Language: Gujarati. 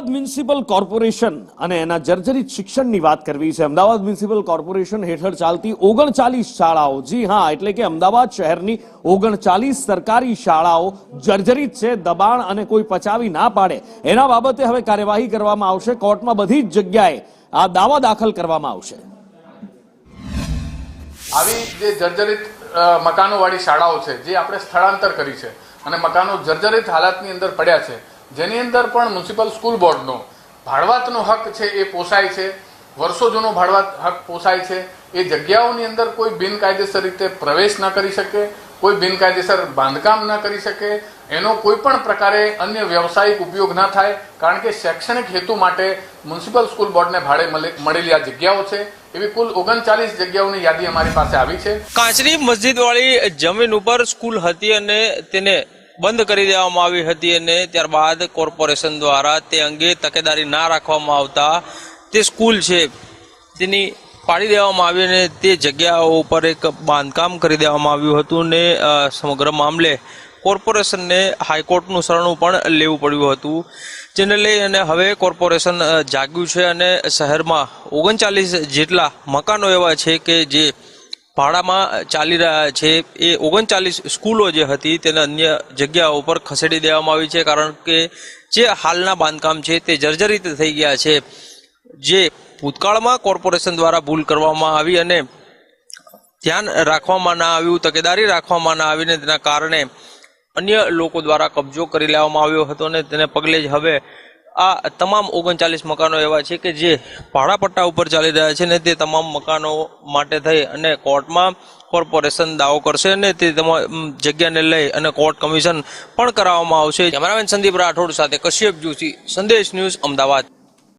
અમદાવાદ મ્યુનિસિપલ કોર્પોરેશન અને એના જર્જરિત શિક્ષણની વાત કરવી છે। અમદાવાદ મ્યુનિસિપલ કોર્પોરેશન હેઠળ ચાલતી 39 શાળાઓ, જી હા, એટલે કે અમદાવાદ શહેરની 39 સરકારી શાળાઓ જર્જરિત છે। દબાણ અને કોઈ પચાવી ના પાડે એના બાબતે હવે કાર્યવાહી કરવામાં આવશે। કોર્ટમાં બધી જ જગ્યાએ આ દાવા દાખલ કરવામાં આવશે। આવી જે જર્જરિત મકાનોવાળી શાળાઓ છે જે આપણે સ્થળાંતર કરી છે અને મકાનો જર્જરિત હાલતની અંદર પડ્યા છે, જેની અંદર પણ મ્યુનિસિપલ સ્કૂલ બોર્ડનો ભાડવાતનો હક છે એ પોસાય છે, વર્ષો જૂનો ભાડવાત હક પોસાય છે। એ જગ્યાઓની અંદર કોઈ બિનકાયદેસર રીતે પ્રવેશ ન કરી શકે, કોઈ બિનકાયદેસર બાંધકામ ન કરી શકે, એનો કોઈ પણ પ્રકારે અન્ય વ્યવસાયિક ઉપયોગ ન થાય, કારણ કે શૈક્ષણિક હેતુ માટે મ્યુનિસિપલ સ્કૂલ બોર્ડને ભાડે મળેલી આ જગ્યાઓ છે। એવી કુલ 39 જગ્યાઓની યાદી અમારી પાસે આવી છે। કાંચરી મસ્જિદ વાળી જમીન ઉપર સ્કૂલ હતી અને તેને બંધ કરી દેવામાં આવી હતી અને ત્યારબાદ કોર્પોરેશન દ્વારા તે અંગે તકેદારી ના રાખવામાં આવતા તે સ્કૂલ છે તેની પાડી દેવામાં આવી અને તે જગ્યાઓ ઉપર એક બાંધકામ કરી દેવામાં આવ્યું હતું ને સમગ્ર મામલે કોર્પોરેશનને હાઈકોર્ટનું શરણું પણ લેવું પડ્યું હતું, જેને લઈ અને હવે કોર્પોરેશન જાગ્યું છે અને શહેરમાં 39 જેટલા મકાનો એવા છે કે જે ભાડામાં ચાલી રહ્યા છે। એ 39 સ્કૂલો જે હતી તેને અન્ય જગ્યાઓ ઉપર ખસેડી દેવામાં આવી છે, કારણ કે જે હાલના બાંધકામ છે તે જર્જરિત થઈ ગયા છે। જે ભૂતકાળમાં કોર્પોરેશન દ્વારા ભૂલ કરવામાં આવી અને ધ્યાન રાખવામાં ના આવ્યું, તકેદારી રાખવામાં ના આવીને તેના કારણે અન્ય લોકો દ્વારા કબજો કરી લેવામાં આવ્યો હતો અને તેને પગલે જ હવે આ તમામ 39 મકાનો એવા છે કે જે ભાડાપટ્ટા ઉપર ચાલી રહ્યા છે ને તે તમામ મકાનો માટે થઈ અને કોર્ટમાં કોર્પોરેશન દાવો કરશે અને તે તમામ જગ્યાને લઈ અને કોર્ટ કમિશન પણ કરાવવામાં આવશે। કેમેરામેન સંદીપ રાઠોડ સાથે કશ્યપ જોશી, સંદેશ ન્યૂઝ, અમદાવાદ।